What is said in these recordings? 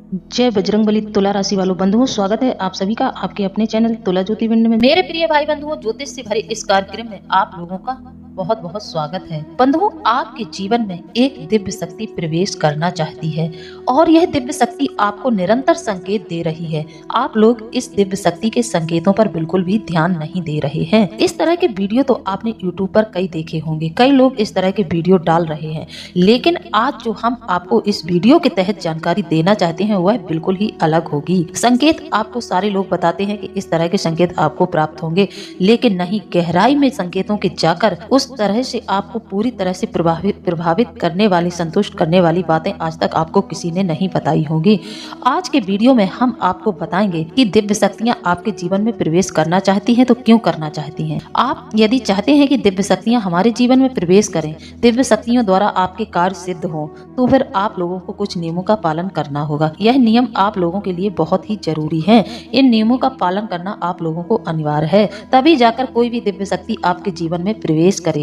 जय बजरंगबली। तुला राशि वालों बंधुओं, स्वागत है आप सभी का आपके अपने चैनल तुला ज्योतिर्विंद में। मेरे प्रिय भाई बंधुओं, ज्योतिष से भरे इस कार्यक्रम में आप लोगों का बहुत बहुत स्वागत है। बंधुओं, आपके जीवन में एक दिव्य शक्ति प्रवेश करना चाहती है और यह दिव्य शक्ति आपको निरंतर संकेत दे रही है। आप लोग इस दिव्य शक्ति के संकेतों पर बिल्कुल भी ध्यान नहीं दे रहे हैं। इस तरह के वीडियो तो आपने यूट्यूब पर कई देखे होंगे, कई लोग इस तरह के वीडियो डाल रहे हैं, लेकिन आज जो हम आपको इस वीडियो के तहत जानकारी देना चाहते हैं वह बिल्कुल ही अलग होगी। संकेत आपको सारे लोग बताते हैं कि इस तरह के संकेत आपको प्राप्त होंगे, लेकिन नहीं, गहराई में संकेतों के जाकर उस तरह से आपको पूरी तरह से प्रभावित करने वाली, संतुष्ट करने वाली बातें आज तक आपको किसी ने नहीं बताई होंगी। आज के वीडियो में हम आपको बताएंगे कि दिव्य शक्तियां आपके जीवन में प्रवेश करना चाहती हैं तो क्यों करना चाहती हैं। आप यदि चाहते हैं कि दिव्य शक्तियां हमारे जीवन में प्रवेश करें, दिव्य शक्तियों द्वारा आपके कार्य सिद्ध हो, तो फिर आप लोगों को कुछ नियमों का पालन करना होगा। यह नियम आप लोगों के लिए बहुत ही जरूरी है। इन नियमों का पालन करना आप लोगों को अनिवार्य है, तभी जाकर कोई भी दिव्य शक्ति आपके जीवन में प्रवेश करेगी,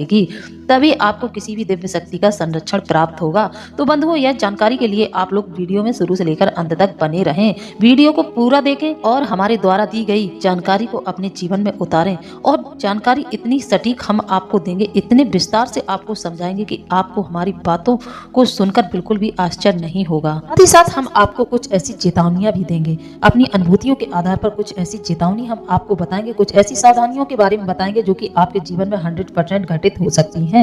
तभी आपको किसी भी दिव्य शक्ति का संरक्षण प्राप्त होगा। तो बंधुओं, यह जानकारी के लिए आप लोग वीडियो में शुरू से लेकर अंत तक बने रहें, वीडियो को पूरा देखें और हमारे द्वारा दी गई जानकारी को अपने जीवन में उतारें। और जानकारी इतनी सटीक हम आपको देंगे, इतने विस्तार से आपको समझाएंगे कि आपको हमारी बातों को सुनकर बिल्कुल भी आश्चर्य नहीं होगा। साथ ही साथ हम आपको कुछ ऐसी चेतावनियां भी देंगे, अपनी अनुभूतियों के आधार पर कुछ ऐसी चेतावनी हम आपको बताएंगे, कुछ ऐसी सावधानियों के बारे में बताएंगे जो कि आपके जीवन में 100% घटित हो सकती हैं।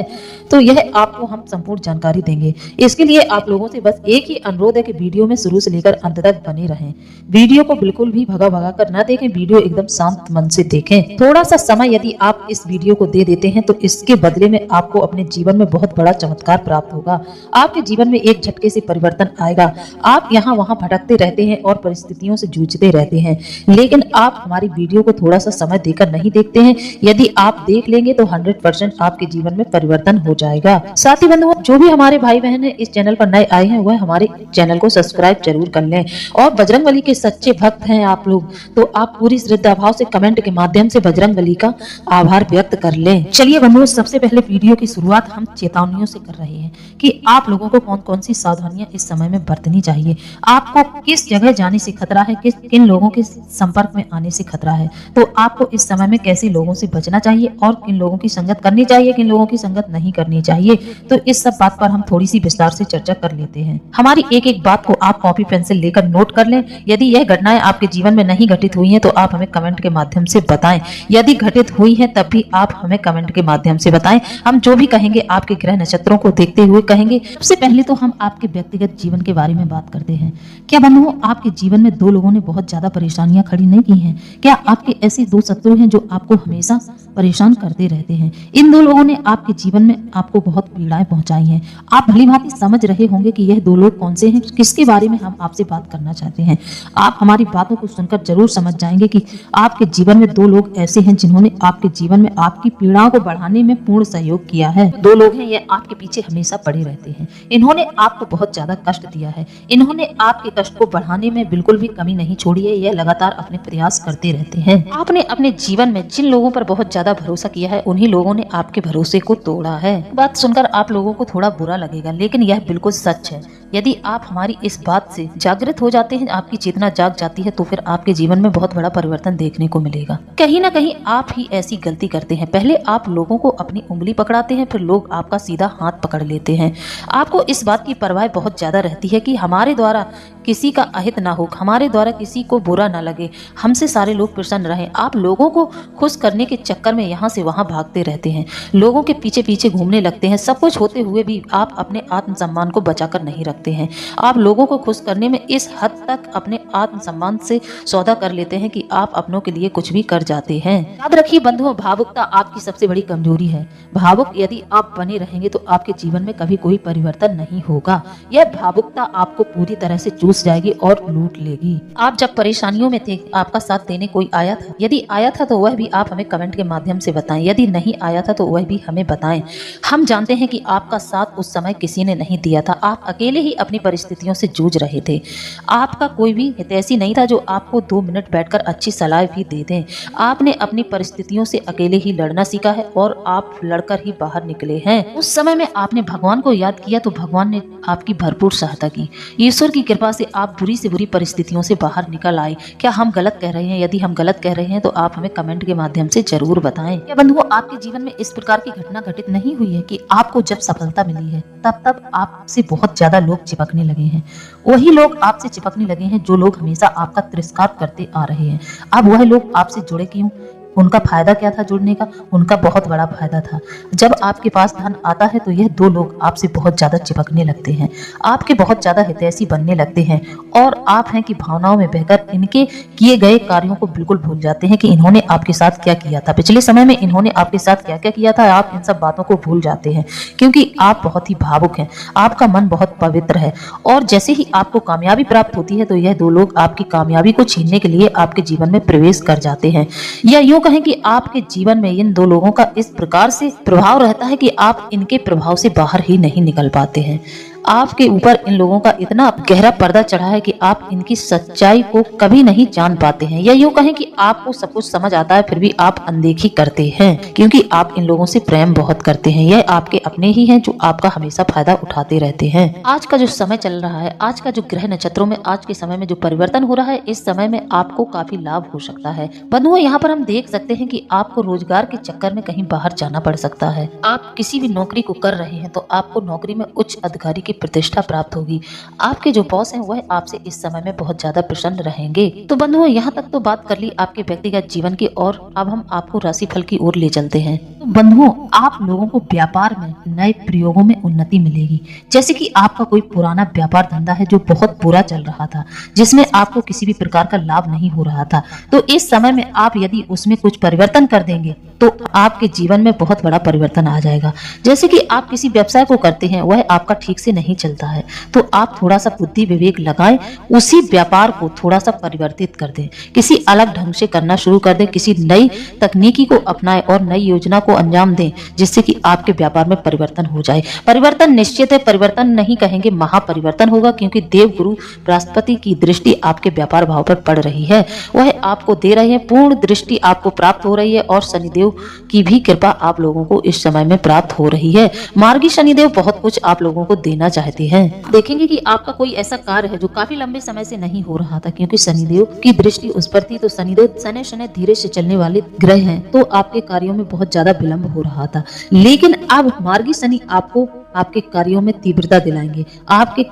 तो यह आपको हम संपूर्ण जानकारी देंगे। इसके लिए आप लोगों से बस एक ही अनुरोध है कि वीडियो में शुरू से लेकर अंत तक बने रहें। वीडियो को बिल्कुल भी भगा कर ना देखें, वीडियो एकदम शांत मन से देखें। थोड़ा सा समय यदि आप इस वीडियो को दे देते हैं तो इसके बदले में आपको अपने जीवन में बहुत बड़ा चमत्कार प्राप्त होगा। आपके जीवन में एक झटके से परिवर्तन आएगा। आप यहाँ वहाँ भटकते रहते हैं और परिस्थितियों से जूझते रहते हैं, लेकिन आप हमारी वीडियो को थोड़ा सा समय देकर नहीं देखते हैं। यदि आप देख लेंगे तो 100% आपके जीवन में परिवर्तन हो जाएगा। साथ ही बंधुओं, जो भी हमारे भाई बहन इस चैनल पर नए आए हैं वह हमारे चैनल को सब्सक्राइब जरूर कर लें। और बजरंगबली के सच्चे भक्त हैं आप लोग, तो आप पूरी श्रद्धा भाव से कमेंट के माध्यम से बजरंगबली का आभार व्यक्त कर लें। चलिए बंधुओं, सबसे पहले वीडियो की शुरुआत हम चेतावनियों से कर रहे हैं कि आप लोगों को कौन कौन सी सावधानियां इस समय में बरतनी चाहिए। आपको किस जगह जाने से खतरा है, किन लोगों के संपर्क में आने से खतरा है, तो आपको इस समय में कैसे लोगों से बचना चाहिए और किन लोगों की संगत करनी चाहिए, किन लोगों की संगत नहीं करनी चाहिए। तो इस सब बात पर हम थोड़ी सी विस्तार से चर्चा कर लेते हैं। हमारी एक एक बात को आप कॉपी पेंसिल लेकर नोट कर लें। यदि यह घटनाएं आपके जीवन में नहीं घटित हुई हैं तो आप हमें कमेंट के माध्यम से बताएं। यदि घटित हुई हैं तब भी आप हमें कमेंट के माध्यम से बताएं। हम जो भी कहेंगे आपके ग्रह नक्षत्रों को देखते हुए कहेंगे। सबसे पहले तो हम आपके व्यक्तिगत जीवन के बारे में बात करते हैं। क्या बंधुओं, आपके जीवन में दो लोगों ने बहुत ज्यादा परेशानियां खड़ी नहीं की हैं? क्या आपके ऐसे दो शत्रु हैं जो आपको हमेशा परेशान करते रहते हैं? इन दो लोगों ने आपके जीवन में आपको बहुत पीड़ाएं पहुंचाई हैं। आप भलीभांति समझ रहे होंगे कि यह दो लोग कौन से हैं, किसके बारे में हम आपसे बात करना चाहते हैं। आप हमारी बातों को सुनकर जरूर समझ जाएंगे कि आपके जीवन में दो लोग ऐसे हैं जिन्होंने आपके जीवन में आपकी पीड़ाओं को बढ़ाने में पूर्ण सहयोग किया है। दो लोग हैं, ये आपके पीछे हमेशा पड़े रहते हैं। इन्होंने आपको बहुत ज्यादा कष्ट दिया है। इन्होंने आपके कष्ट को बढ़ाने में बिल्कुल भी कमी नहीं छोड़ी है। यह लगातार अपने प्रयास करते रहते हैं। आपने अपने जीवन में जिन लोगों पर बहुत ज्यादा भरोसा किया है, उन्हीं लोगों ने आपके भरोसे को तोड़ा है। बात सुनकर आप लोगों को थोड़ा बुरा लगेगा, लेकिन यह बिल्कुल सच है। यदि आप हमारी इस बात से जागृत हो जाते हैं, आपकी चेतना जाग जाती है, तो फिर आपके जीवन में बहुत बड़ा परिवर्तन देखने को मिलेगा। कहीं ना कहीं आप ही ऐसी गलती करते हैं। पहले आप लोगों को अपनी उंगली पकड़ाते हैं, फिर लोग आपका सीधा हाथ पकड़ लेते हैं। आपको इस बात की परवाह बहुत ज्यादा रहती है कि हमारे द्वारा किसी का अहित ना हो, हमारे द्वारा किसी को बुरा ना लगे, हमसे सारे लोग प्रसन्न रहें। आप लोगों को खुश करने के चक्कर में यहाँ से वहाँ भागते रहते हैं, लोगों के पीछे पीछे घूमने लगते हैं। सब कुछ होते हुए भी आप अपने आत्मसम्मान को बचाकर नहीं रखते हैं। आप लोगों को खुश करने में इस हद तक अपने आत्मसम्मान से सौदा कर लेते हैं कि आप अपनों के लिए कुछ भी कर जाते हैं। याद रखिए बंधुओं, भावुकता आपकी सबसे बड़ी कमजोरी है। भावुक यदि आप बने रहेंगे तो आपके जीवन में कभी कोई परिवर्तन नहीं होगा। यह भावुकता आपको पूरी तरह से चूस जाएगी और लूट लेगी। आप जब परेशानियों में थे, आपका साथ देने कोई आया था? यदि आया था तो वह भी आप हमें कमेंट के माध्यम से बताएं। यदि नहीं आया था तो वह भी हमें बताएं। हम जानते हैं कि आपका साथ उस समय किसी ने नहीं दिया था। आप अकेले ही अपनी परिस्थितियों से जूझ रहे थे। आपका कोई भी हितैषी नहीं था जो आपको 2 मिनट बैठकर अच्छी सलाह भी दे दें। आपने अपनी परिस्थितियों से अकेले ही लड़ना सीखा है और आप लड़कर ही बाहर निकले हैं। उस समय में आपने भगवान को याद किया तो भगवान ने आपकी भरपूर सहायता की। ईश्वर की कृपा से से आप बुरी से बुरी परिस्थितियों से बाहर निकल आए। क्या हम गलत कह रहे हैं? यदि हम गलत कह रहे हैं तो आप हमें कमेंट के माध्यम से जरूर बताएं। क्या बंधुओं, आपके जीवन में इस प्रकार की घटना घटित नहीं हुई है कि आपको जब सफलता मिली है तब आपसे बहुत ज्यादा लोग चिपकने लगे हैं? वही लोग आपसे चिपकने लगे हैं जो लोग हमेशा आपका तिरस्कार करते आ रहे हैं। अब वह लोग आपसे जुड़े क्यों? उनका फायदा क्या था जुड़ने का? उनका बहुत बड़ा फायदा था। जब आपके पास धन आता है तो यह दो लोग आपसे बहुत ज्यादा चिपकने लगते हैं, आपके बहुत ज्यादा हितैषी बनने लगते हैं और आप हैं कि भावनाओं में बहकर इनके किए गए कार्यों को बिल्कुल भूल जाते हैं कि इन्होंने आपके साथ क्या किया था, पिछले समय में इन्होंने आपके साथ क्या क्या किया था। आप इन सब बातों को भूल जाते हैं क्योंकि आप बहुत ही भावुक हैं, आपका मन बहुत पवित्र है और जैसे ही आपको कामयाबी प्राप्त होती है तो यह दो लोग आपकी कामयाबी को छीनने के लिए आपके जीवन में प्रवेश कर जाते हैं। या यूं कहें कि आपके जीवन में इन दो लोगों का इस प्रकार से प्रभाव रहता है कि आप इनके प्रभाव से बाहर ही नहीं निकल पाते हैं। आपके ऊपर इन लोगों का इतना गहरा पर्दा चढ़ा है कि आप इनकी सच्चाई को कभी नहीं जान पाते हैं। या यूं कहें कि आपको सब कुछ समझ आता है फिर भी आप अनदेखी करते हैं क्योंकि आप इन लोगों से प्रेम बहुत करते हैं। यह आपके अपने ही हैं जो आपका हमेशा फायदा उठाते रहते हैं। आज का जो समय चल रहा है, आज का जो ग्रह नक्षत्रों में आज के समय में जो परिवर्तन हो रहा है, इस समय में आपको काफी लाभ हो सकता है। बंधुओं, यहाँ पर हम देख सकते हैं कि आपको रोजगार के चक्कर में कहीं बाहर जाना पड़ सकता है। आप किसी भी नौकरी को कर रहे हैं तो आपको नौकरी में उच्च अधिकारी की प्रतिष्ठा प्राप्त होगी। आपके जो बॉस हैं वह आपसे इस समय में बहुत ज्यादा प्रसन्न रहेंगे। तो बंधुओं, यहाँ तक तो बात कर ली आपके व्यक्तिगत जीवन की और अब हम आपको राशिफल की ओर ले चलते हैं। तो बंधुओं, आप लोगों को व्यापार में नए प्रयोगों में उन्नति मिलेगी। जैसे कि आपका कोई पुराना व्यापार धंधा है जो बहुत बुरा चल रहा था, जिसमें आपको किसी भी प्रकार का लाभ नहीं हो रहा था, तो इस समय में आप यदि उसमें कुछ परिवर्तन कर देंगे तो आपके जीवन में बहुत बड़ा परिवर्तन आ जाएगा। जैसे कि आप किसी व्यवसाय को करते हैं, वह आपका ठीक से नहीं चलता है, तो आप थोड़ा सा बुद्धि विवेक लगाएं, उसी व्यापार को थोड़ा सा परिवर्तित कर दें, किसी अलग ढंग से करना शुरू कर दें, किसी नई तकनीकी को अपनाएं और नई योजना को अंजाम दें जिससे कि आपके व्यापार में परिवर्तन हो जाए। परिवर्तन निश्चित है, परिवर्तन नहीं कहेंगे, महापरिवर्तन होगा क्योंकि देव गुरु बृहस्पति की दृष्टि आपके व्यापार भाव पर पड़ रही है। वह आपको दे रहे हैं, पूर्ण दृष्टि आपको प्राप्त हो रही है और शनिदेव की भी कृपा आप लोगों को इस समय में प्राप्त हो रही है। मार्गी शनिदेव बहुत कुछ आप लोगों को देना चाहते हैं। देखेंगे कि आपका कोई ऐसा कार्य है जो काफी लंबे समय से नहीं हो रहा था क्योंकि शनिदेव की दृष्टि उस पर थी। तो शनिदेव शनि शनि धीरे से चलने वाले ग्रह हैं, तो आपके कार्यों में बहुत ज्यादा विलंब हो रहा था, लेकिन अब मार्गी शनि आपको आपके कार्यों में तीव्रता दिलाएंगे। आपके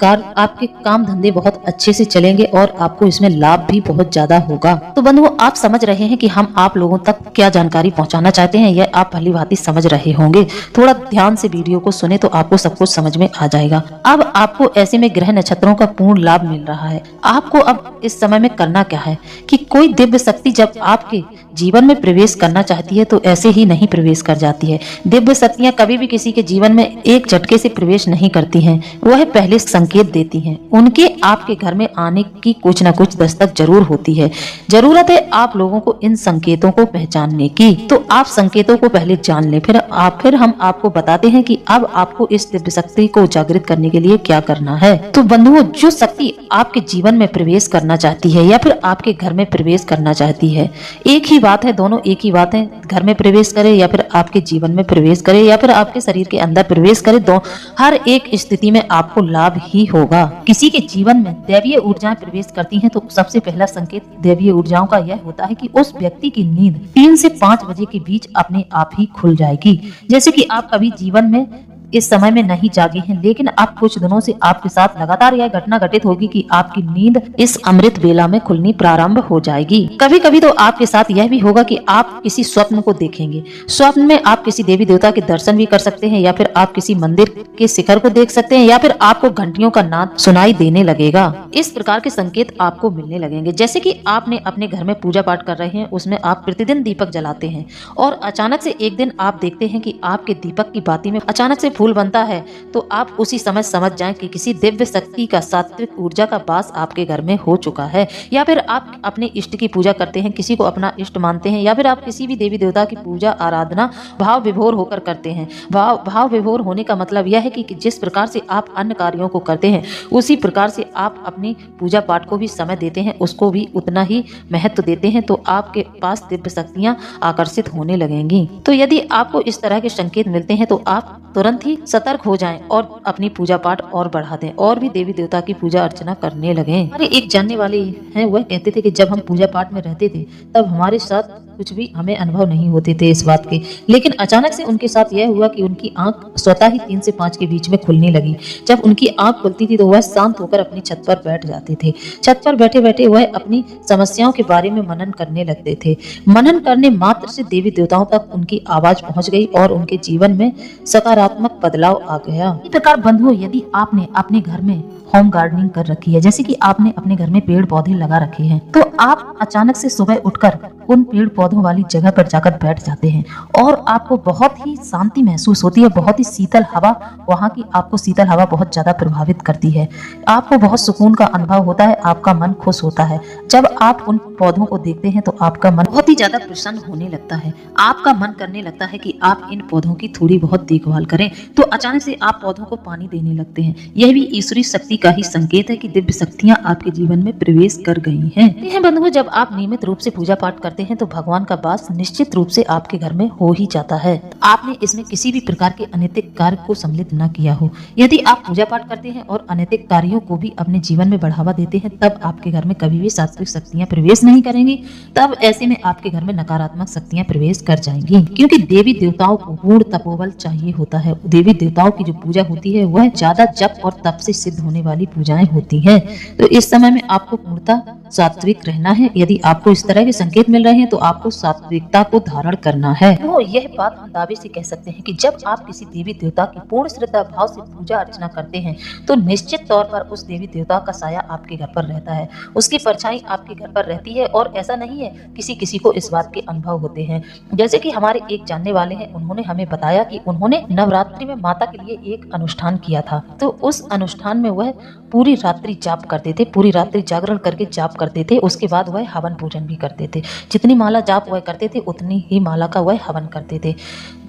काम धंधे बहुत अच्छे से चलेंगे और आपको इसमें लाभ भी बहुत ज्यादा होगा। तो बंधुओं, आप समझ रहे हैं कि हम आप लोगों तक क्या जानकारी पहुंचाना चाहते हैं, यह आप भली भांति समझ रहे होंगे। थोड़ा ध्यान से वीडियो को सुने तो आपको सब कुछ समझ में आ जाएगा। अब आपको ऐसे में ग्रह नक्षत्रों का पूर्ण लाभ मिल रहा है। आपको अब इस समय में करना क्या है कि कोई दिव्य शक्ति जब आपके जीवन में प्रवेश करना चाहती है तो ऐसे ही नहीं प्रवेश कर जाती है। दिव्य शक्तियां कभी भी किसी के जीवन में एक झटके से प्रवेश नहीं करती हैं, वह पहले संकेत देती हैं। उनके आपके घर में आने की कुछ न कुछ दस्तक जरूर होती है। जरूरत है आप लोगों को इन संकेतों को पहचानने की। तो आप संकेतों को पहले जान लें, फिर हम आपको बताते हैं कि अब आपको इस दिव्य शक्ति को जागृत करने के लिए क्या करना है। तो बंधुओं, जो शक्ति आपके जीवन में प्रवेश करना चाहती है या फिर आपके घर में प्रवेश करना चाहती है, एक ही बात है, दोनों एक ही बात है। घर में प्रवेश करे या फिर आपके जीवन में प्रवेश करे या फिर आपके शरीर के अंदर प्रवेश करे, हर एक स्थिति में आपको लाभ ही होगा। किसी के जीवन में दैवीय ऊर्जाएं प्रवेश करती हैं तो सबसे पहला संकेत दैवीय ऊर्जाओं का यह होता है कि उस व्यक्ति की नींद 3 से 5 बजे के बीच अपने आप ही खुल जाएगी। जैसे कि आप कभी जीवन में इस समय में नहीं जागे हैं, लेकिन अब कुछ दिनों से आपके साथ लगातार यह घटना घटित होगी कि आपकी नींद इस अमृत बेला में खुलनी प्रारंभ हो जाएगी। कभी कभी तो आपके साथ यह भी होगा कि आप किसी स्वप्न को देखेंगे। स्वप्न में आप किसी देवी देवता के दर्शन भी कर सकते हैं या फिर आप किसी मंदिर के शिखर को देख सकते हैं या फिर आपको घंटियों का नाद सुनाई देने लगेगा। इस प्रकार के संकेत आपको मिलने लगेंगे। जैसे कि आपने अपने घर में पूजा पाठ कर रहे हैं, उसमें आप प्रतिदिन दीपक जलाते हैं और अचानक से एक दिन आप देखते हैं कि आपके दीपक की बाती में अचानक से फूल बनता है, तो आप उसी समय समझ जाएं कि किसी दिव्य शक्ति का सात्विक ऊर्जा का वास आपके घर में हो चुका है। या फिर आप अपने इष्ट की पूजा करते हैं, किसी को अपना इष्ट मानते हैं या फिर आप किसी भी देवी देवता की पूजा आराधना भाव विभोर होकर करते हैं। भाव विभोर होने का मतलब यह है कि जिस प्रकार से आप अन्य कार्यों को करते हैं उसी प्रकार से आप अपनी पूजा पाठ को भी समय देते हैं, उसको भी उतना ही महत्व देते हैं, तो आपके पास दिव्य शक्तियां आकर्षित होने लगेंगी। तो यदि आपको इस तरह के संकेत मिलते हैं तो आप तुरंत ही ही सतर्क हो जाएं और अपनी पूजा पाठ और बढ़ा दें और भी देवी देवता की पूजा अर्चना करने लगें। हमारे एक जानने वाले हैं, वह कहते थे कि जब हम पूजा पाठ में रहते थे तब हमारे साथ कुछ भी हमें अनुभव नहीं होते थे इस बात के, लेकिन अचानक से उनके साथ यह हुआ कि उनकी आंख स्वतः ही 3 से 5 के बीच में खुलने लगी। जब उनकी आंख खुलती थी तो वह शांत होकर अपनी छत पर बैठ जाते थे। छत पर बैठे बैठे वह अपनी समस्याओं के बारे में मनन करने लगते थे। मनन करने मात्र से देवी देवताओं तक उनकी आवाज पहुंच गई और उनके जीवन में सकारात्मक बदलाव आ गया। इस प्रकार बंधुओं, यदि आपने अपने घर में होम गार्डनिंग कर रखी है, जैसे कि आपने अपने घर में पेड़ पौधे लगा रखे हैं, तो आप अचानक से सुबह उठकर उन पेड़ पौधों वाली जगह पर जाकर बैठ जाते हैं और आपको बहुत ही शांति महसूस होती है। बहुत ही शीतल हवा, वहाँ की आपको शीतल हवा बहुत ज्यादा प्रभावित करती है। आपको बहुत सुकून का अनुभव होता है, आपका मन खुश होता है। जब आप उन पौधों को देखते हैं तो आपका मन बहुत ही ज्यादा प्रसन्न होने लगता है। आपका मन करने लगता है कि आप इन पौधों की थोड़ी बहुत देखभाल करें, तो अचानक से आप पौधों को पानी देने लगते हैं। यह भी ईश्वरीय शक्ति का ही संकेत है कि दिव्य शक्तियां आपके जीवन में प्रवेश कर गई हैं। बंधुओं, जब आप नियमित रूप से पूजा पाठ करते हैं तो भगवान का वास निश्चित रूप से आपके घर में हो ही जाता है। आपने इसमें किसी भी प्रकार के अनैतिक कार्य को सम्मिलित न किया हो। यदि आप पूजा पाठ करते हैं और अनैतिक कार्यों को भी अपने जीवन में बढ़ावा देते हैं, तब आपके घर में कभी भी सात्विक शक्तियां प्रवेश नहीं करेंगी। तब ऐसे में आपके घर में नकारात्मक शक्तियां प्रवेश कर जाएंगी, क्योंकि देवी देवताओं को पूर्ण तपोबल चाहिए होता है। देवी देवताओं की जो पूजा होती है वह ज्यादा जप और तप से सिद्ध होने वाली पूजाएं होती हैं। तो इस समय में आपको पूर्णतः सात्विक रहना है। यदि आपको इस तरह के संकेत मिल रहे हैं तो आपको सात्विकता को धारण करना है। तो यह बात हम दावे से कह सकते हैं कि जब आप किसी देवी देवता की पूर्ण श्रद्धा भाव से पूजा अर्चना करते हैं तो निश्चित तौर पर उस देवी देवता का साया आपके घर पर रहता है, उसकी परछाई आपके घर पर रहती है। और ऐसा नहीं है, किसी किसी को इस बात के अनुभव होते हैं। जैसे कि हमारे एक जानने वाले हैं, उन्होंने हमें बताया कि उन्होंने नवरात्रि में माता के लिए एक अनुष्ठान किया था। तो उस अनुष्ठान में वह पूरी रात्रि जाप करते थे, पूरी रात्रि जागरण करके जाप करते थे। उसके बाद वह हवन पूजन भी करते थे। जितनी माला जाप वह करते थे उतनी ही माला का वह हवन करते थे।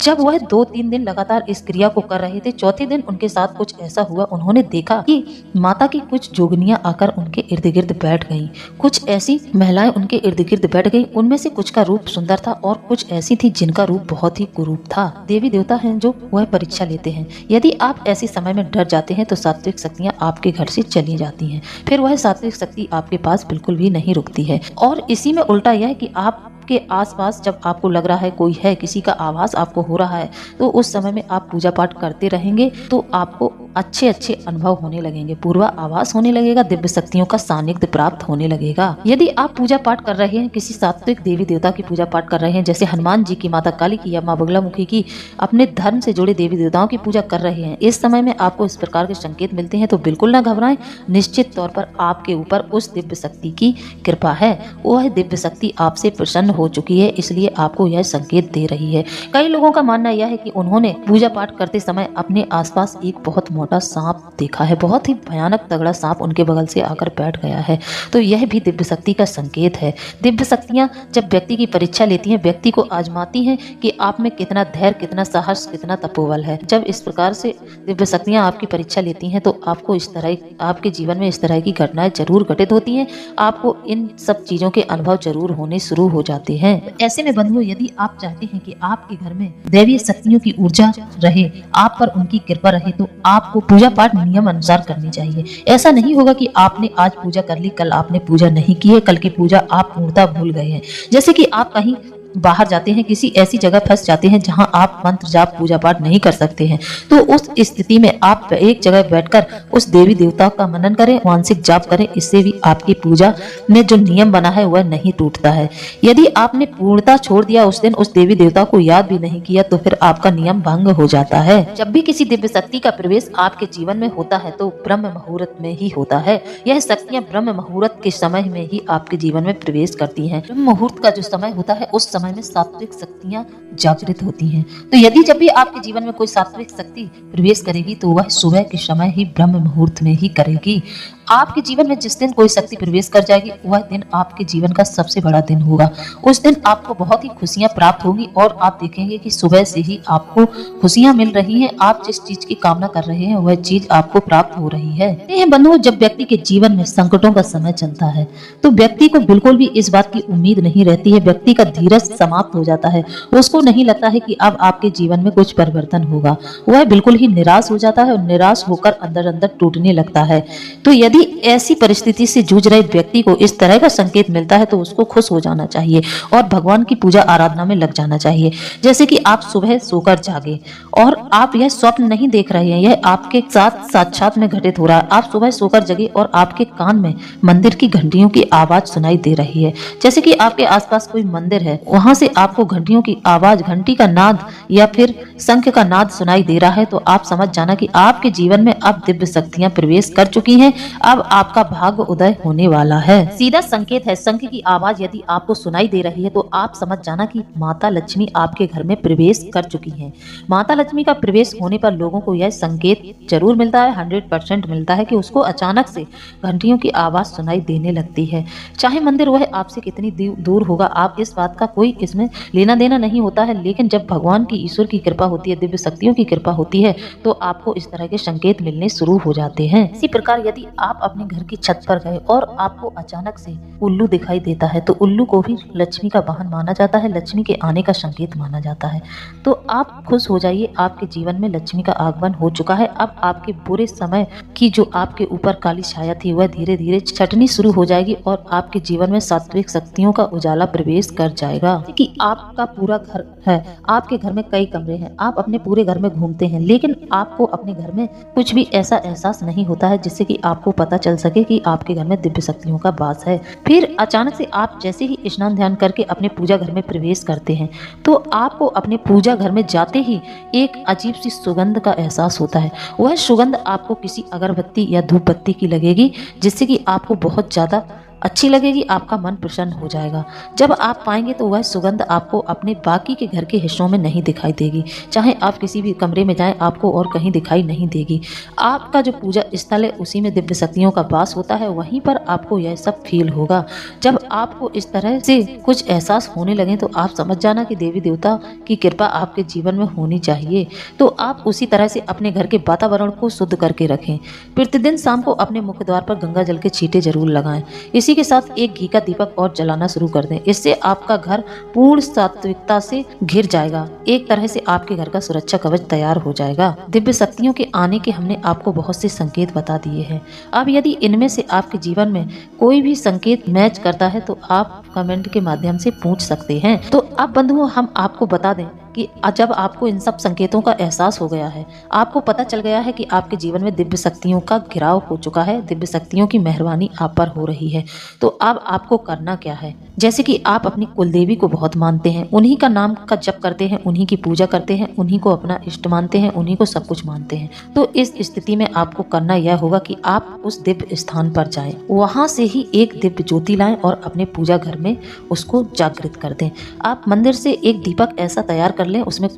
जब वह 2-3 दिन लगातार इस क्रिया को कर रहे थे, चौथे दिन उनके साथ कुछ ऐसा हुआ, उन्होंने देखा कि माता की कुछ जोगनियां आकर उनके इर्द गिर्द बैठ गईं। कुछ ऐसी महिलाएं उनके इर्द गिर्द बैठ गईं। उनमें से कुछ का रूप सुंदर था और कुछ ऐसी थी जिनका रूप बहुत ही कुरूप था। देवी देवता हैं जो वह परीक्षा लेते हैं। यदि आप ऐसे समय में डर जाते हैं तो सात्विक शक्तियां आपके घर से चली जाती हैं। फिर वह सात्विक शक्ति आपके पास बिल्कुल भी नहीं रुकती है। और इसी में उल्टा यह कि आप के आसपास जब आपको लग रहा है कोई है, किसी का आभास आपको हो रहा है, तो उस समय में आप पूजा पाठ करते रहेंगे तो आपको अच्छे अच्छे अनुभव होने लगेंगे, पूर्वा आभास होने लगेगा, दिव्य शक्तियों का सानिध्य प्राप्त होने लगेगा। यदि आप पूजा पाठ कर रहे हैं, किसी सात्विक देवी देवता की पूजा पाठ कर रहे हैं, जैसे हनुमान जी की, माता काली की या माँ बगलामुखी की, अपने धर्म से जुड़े देवी देवताओं की पूजा कर रहे हैं, इस समय में आपको इस प्रकार के संकेत मिलते हैं तो बिल्कुल ना घबराएं। निश्चित तौर पर आपके ऊपर उस दिव्य शक्ति की कृपा है। वह दिव्य शक्ति आपसे प्रसन्न हो चुकी है, इसलिए आपको यह संकेत दे रही है। कई लोगों का मानना यह है कि उन्होंने पूजा पाठ करते समय अपने आसपास एक बहुत मोटा सांप देखा है, बहुत ही भयानक तगड़ा सांप उनके बगल से आकर बैठ गया है। तो यह भी दिव्य शक्ति का संकेत है। दिव्य शक्तियां जब व्यक्ति की परीक्षा लेती हैं, व्यक्ति को आजमाती हैं कि आप में कितना धैर्य, कितना साहस, कितना तपोबल है। जब इस प्रकार से दिव्य शक्तियां आपकी परीक्षा लेती हैं तो आपको इस तरह, आपके जीवन में इस तरह की घटनाएं जरूर घटित होती हैं। आपको इन सब चीजों के अनुभव जरूर होने शुरू हो जाते हैं। ऐसे में बंधुओं, यदि आप चाहते हैं कि आपके घर में दैवीय शक्तियों की ऊर्जा रहे, आप पर उनकी कृपा रहे, तो आपको पूजा पाठ नियम अनुसार करनी चाहिए। ऐसा नहीं होगा कि आपने आज पूजा कर ली, कल आपने पूजा नहीं की है, कल की पूजा आप पूर्णतः भूल गए हैं। जैसे कि आप कहीं बाहर जाते हैं, किसी ऐसी जगह फंस जाते हैं जहां आप मंत्र जाप पूजा पाठ नहीं कर सकते हैं, तो उस स्थिति में आप एक जगह बैठकर उस देवी देवता का मनन करें, मानसिक जाप करें। इससे भी आपकी पूजा में जो नियम बना है वह नहीं टूटता है। यदि आपने पूर्णता छोड़ दिया, उस दिन उस देवी देवता को याद भी नहीं किया, तो फिर आपका नियम भंग हो जाता है। जब भी किसी दिव्य शक्ति का प्रवेश आपके जीवन में होता है तो ब्रह्म मुहूर्त में ही होता है। यह शक्तियां ब्रह्म मुहूर्त के समय में ही आपके जीवन में प्रवेश करती हैं। ब्रह्म मुहूर्त का जो समय होता है उस समय में सात्विक शक्तियां जागृत होती हैं। तो यदि जब भी आपके जीवन में कोई सात्विक शक्ति प्रवेश करेगी तो वह सुबह के समय ही ब्रह्म मुहूर्त में ही करेगी। आपके जीवन में जिस दिन कोई शक्ति प्रवेश कर जाएगी वह दिन आपके जीवन का सबसे बड़ा दिन होगा। उस दिन आपको बहुत ही खुशियां प्राप्त होंगी और आप देखेंगे कि सुबह से ही आपको खुशियां मिल रही हैं। आप जिस चीज की कामना कर रहे हैं वह चीज आपको प्राप्त हो रही है। बंधुओं, जब व्यक्ति के जीवन में संकटों का समय चलता है तो व्यक्ति को बिल्कुल भी इस बात की उम्मीद नहीं रहती है। व्यक्ति का धीरज समाप्त हो जाता है। उसको नहीं लगता है कि अब आपके जीवन में कुछ परिवर्तन होगा। वह बिल्कुल ही निराश हो जाता है और निराश होकर अंदर अंदर टूटने लगता है। तो यदि ऐसी परिस्थिति से जूझ रहे व्यक्ति को इस तरह का संकेत मिलता है तो उसको खुश हो जाना चाहिए और भगवान की पूजा आराधना में लग जाना चाहिए। जैसे कि आप सुबह सोकर जागे और आप यह स्वप्न नहीं देख रहे हैं, यह आपके साथ साक्षात में घटित हो रहा है। आप सुबह सोकर जगे और आपके कान में मंदिर की घंटियों की आवाज सुनाई दे रही है। जैसे कि आपके आसपास कोई मंदिर है, वहां से आपको घंटियों की आवाज, घंटी का नाद या फिर शंख का नाद सुनाई दे रहा है, तो आप समझ जाना कि आपके जीवन में अब दिव्य शक्तियां प्रवेश कर चुकी हैं। अब आपका भाग्य उदय होने वाला है। सीधा संकेत है। शंख की आवाज यदि आपको सुनाई दे रही है तो आप समझ जाना कि माता लक्ष्मी आपके घर में प्रवेश कर चुकी हैं। माता लक्ष्मी का प्रवेश होने पर लोगों को यह संकेत जरूर मिलता है, 100% मिलता है कि उसको अचानक से घंटियों की आवाज सुनाई देने लगती है। चाहे मंदिर वह आपसे कितनी दूर होगा, आप इस बात का कोई इसमें लेना देना नहीं होता है। लेकिन जब भगवान की, ईश्वर की कृपा होती है, दिव्य शक्तियों की कृपा होती है, तो आपको इस तरह के संकेत मिलने शुरू हो जाते हैं। इसी प्रकार यदि आप अपने घर की छत पर गए और आपको अचानक से उल्लू दिखाई देता है तो उल्लू को भी लक्ष्मी का वाहन माना जाता है, लक्ष्मी के आने का संकेत माना जाता है। तो आप खुश हो जाइए, आपके जीवन में लक्ष्मी का आगमन हो चुका है। अब आपके बुरे समय की जो आपके ऊपर काली छाया थी वह धीरे धीरे छटनी शुरू हो जाएगी और आपके जीवन में सात्विक शक्तियों का उजाला प्रवेश कर जाएगा। कि आपका पूरा घर है, आपके घर में कई कमरे हैं, आप अपने पूरे घर में घूमते हैं, लेकिन आपको अपने घर में कुछ भी ऐसा एहसास नहीं होता है जिससे कि आपको पता चल सके कि आपके घर में दिव्य शक्तियों का वास है। फिर अचानक से आप जैसे ही स्नान ध्यान करके अपने पूजा घर में प्रवेश करते हैं तो आपको अपने पूजा घर में जाते ही एक अजीब सी सुगंध का एहसास होता है। वह सुगंध आपको किसी अगरबत्ती या धूप बत्ती की लगेगी, जिससे कि आपको बहुत ज्यादा अच्छी लगेगी, आपका मन प्रसन्न हो जाएगा। जब आप पाएंगे तो वह सुगंध आपको अपने बाकी के घर के हिस्सों में नहीं दिखाई देगी। चाहे आप किसी भी कमरे में जाएं, आपको और कहीं दिखाई नहीं देगी। आपका जो पूजा स्थल है उसी में दिव्य शक्तियों का वास होता है, वहीं पर आपको यह सब फील होगा। जब आपको इस तरह से कुछ एहसास होने लगे तो आप समझ जाना कि देवी देवता की कृपा आपके जीवन में होनी चाहिए। तो आप उसी तरह से अपने घर के वातावरण को शुद्ध करके रखें। प्रतिदिन शाम को अपने मुख्य द्वार पर गंगा जल के छींटे जरूर लगाएं। इसी के साथ एक घी का दीपक और जलाना शुरू कर दें। इससे आपका घर पूर्ण सात्विकता से घिर जाएगा। एक तरह से आपके घर का सुरक्षा कवच तैयार हो जाएगा। दिव्य शक्तियों के आने के हमने आपको बहुत से संकेत बता दिए हैं। अब यदि इनमें से आपके जीवन में कोई भी संकेत मैच करता है तो आप कमेंट के माध्यम से पूछ सकते हैं। तो अब बंधुओं, हम आपको बता दें कि जब आपको इन सब संकेतों का एहसास हो गया है, आपको पता चल गया है कि आपके जीवन में दिव्य शक्तियों का घिराव हो चुका है, दिव्य शक्तियों की मेहरबानी आप पर हो रही है, तो अब आपको करना क्या है। जैसे कि आप अपनी कुलदेवी को बहुत मानते हैं, उन्हीं का नाम का जप करते हैं, उन्हीं की पूजा करते हैं, उन्हीं को अपना इष्ट मानते हैं, उन्हीं को सब कुछ मानते हैं, तो इस स्थिति में आपको करना यह होगा कि आप उस दिव्य स्थान पर जाएं, वहां से ही एक दिव्य ज्योति लाएं और अपने पूजा घर में उसको जागृत कर दें। आप मंदिर से एक दीपक ऐसा तैयार कर लें, उसमें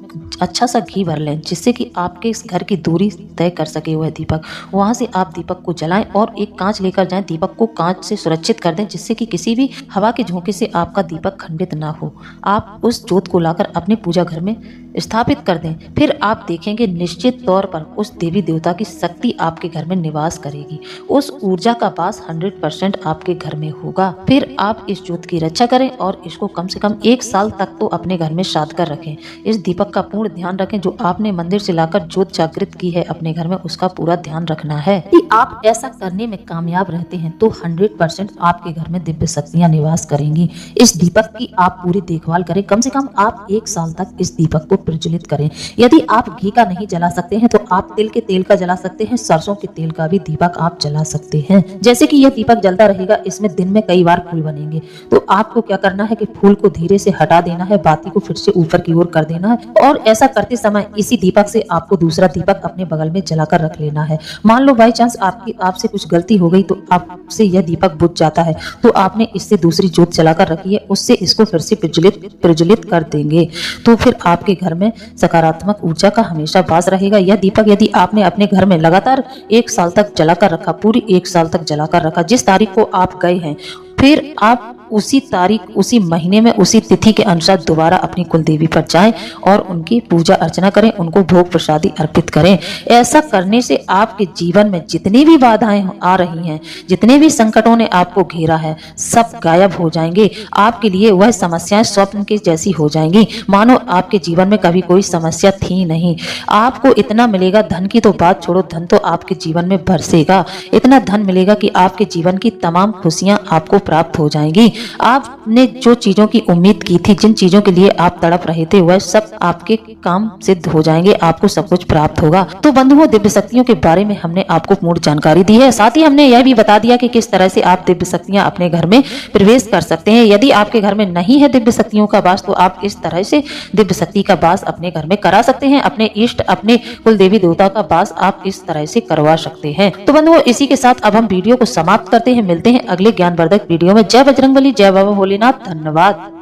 अच्छा सा घी भर लें जिससे कि आपके इस घर की दूरी तय कर सके वह दीपक। वहां से आप दीपक को जलाएं और एक कांच लेकर जाएं, दीपक को कांच से सुरक्षित कर दें जिससे कि किसी भी हवा के झोंके से आपका दीपक खंडित ना हो। आप उस ज्योत को लाकर अपने पूजा घर में स्थापित कर दें। फिर आप देखेंगे निश्चित तौर पर उस देवी देवता की शक्ति आपके घर में निवास करेगी, उस ऊर्जा का वास 100% आपके घर में होगा। फिर आप इस ज्योत की रक्षा करें और इसको कम से कम 1 साल तक तो अपने घर में साध कर रखें। इस दीपक का पूर्ण ध्यान रखें, जो आपने मंदिर से लाकर ज्योत जागृत की है अपने घर में, उसका पूरा ध्यान रखना है। यदि आप ऐसा करने में कामयाब रहते हैं तो 100% आपके घर में दिव्य शक्तियां निवास करेंगी। इस दीपक की आप पूरी देखभाल करें, कम से कम आप 1 साल तक इस दीपक को प्रज्वलित करें। यदि आप घी का नहीं जला सकते हैं तो आप तिल के तेल का जला सकते हैं, सरसों के तेल का भी दीपक आप जला सकते हैं। जैसे कि यह दीपक जलता रहेगा, इसमें दिन में कई बार फूल बनेंगे, तो आपको क्या करना है कि फूल को धीरे से हटा देना है, बाती को फिर से ऊपर की ओर कर देना है और ऐसा करते समय इसी दीपक से आपको दूसरा दीपक अपने बगल में जलाकर रख लेना है। मान लो बाई चांस आपसे कुछ गलती हो गई तो आपसे यह दीपक बुझ जाता है, तो आपने इससे दूसरी ज्योत जलाकर रखी है, उससे इसको फिर से प्रज्वलित कर देंगे, तो फिर आपके घर घर में सकारात्मक ऊर्जा का हमेशा वास रहेगा। यह दीपक यदि आपने अपने घर में लगातार 1 साल तक जलाकर रखा, पूरी 1 साल तक जलाकर रखा, जिस तारीख को आप गए हैं, फिर आप उसी तारीख, उसी महीने में, उसी तिथि के अनुसार दोबारा अपनी कुल देवी पर जाएं और उनकी पूजा अर्चना करें, उनको भोग प्रसादी अर्पित करें। ऐसा करने से आपके जीवन में जितनी भी बाधाएं आ रही हैं, जितने भी संकटों ने आपको घेरा है, सब गायब हो जाएंगे। आपके लिए वह समस्याएं स्वप्न के जैसी हो जाएंगी, मानो आपके जीवन में कभी कोई समस्या थी नहीं। आपको इतना मिलेगा, धन की तो बात छोड़ो, धन तो आपके जीवन में बरसेगा। इतना धन मिलेगा कि आपके जीवन की तमाम खुशियां आपको प्राप्त हो जाएंगी। आपने जो चीजों की उम्मीद की थी, जिन चीजों के लिए आप तड़प रहे थे, वह सब आपके काम सिद्ध हो जाएंगे, आपको सब कुछ प्राप्त होगा। तो बंधुओं, दिव्य शक्तियों के बारे में हमने आपको पूर्ण जानकारी दी है। साथ ही हमने यह भी बता दिया कि किस तरह से आप दिव्य शक्तियां अपने घर में प्रवेश कर सकते हैं। यदि आपके घर में नहीं है दिव्य शक्तियों का वास, तो आप इस तरह से दिव्य शक्ति का वास अपने घर में करा सकते हैं। अपने इष्ट, अपने कुल देवी देवता का वास आप इस तरह से करवा सकते हैं। तो बंधुओं, इसी के साथ अब हम वीडियो को समाप्त करते हैं। मिलते हैं अगले ज्ञानवर्धक वीडियो में। जय बजरंगबली, जय बाबा भोलेनाथ। धन्यवाद।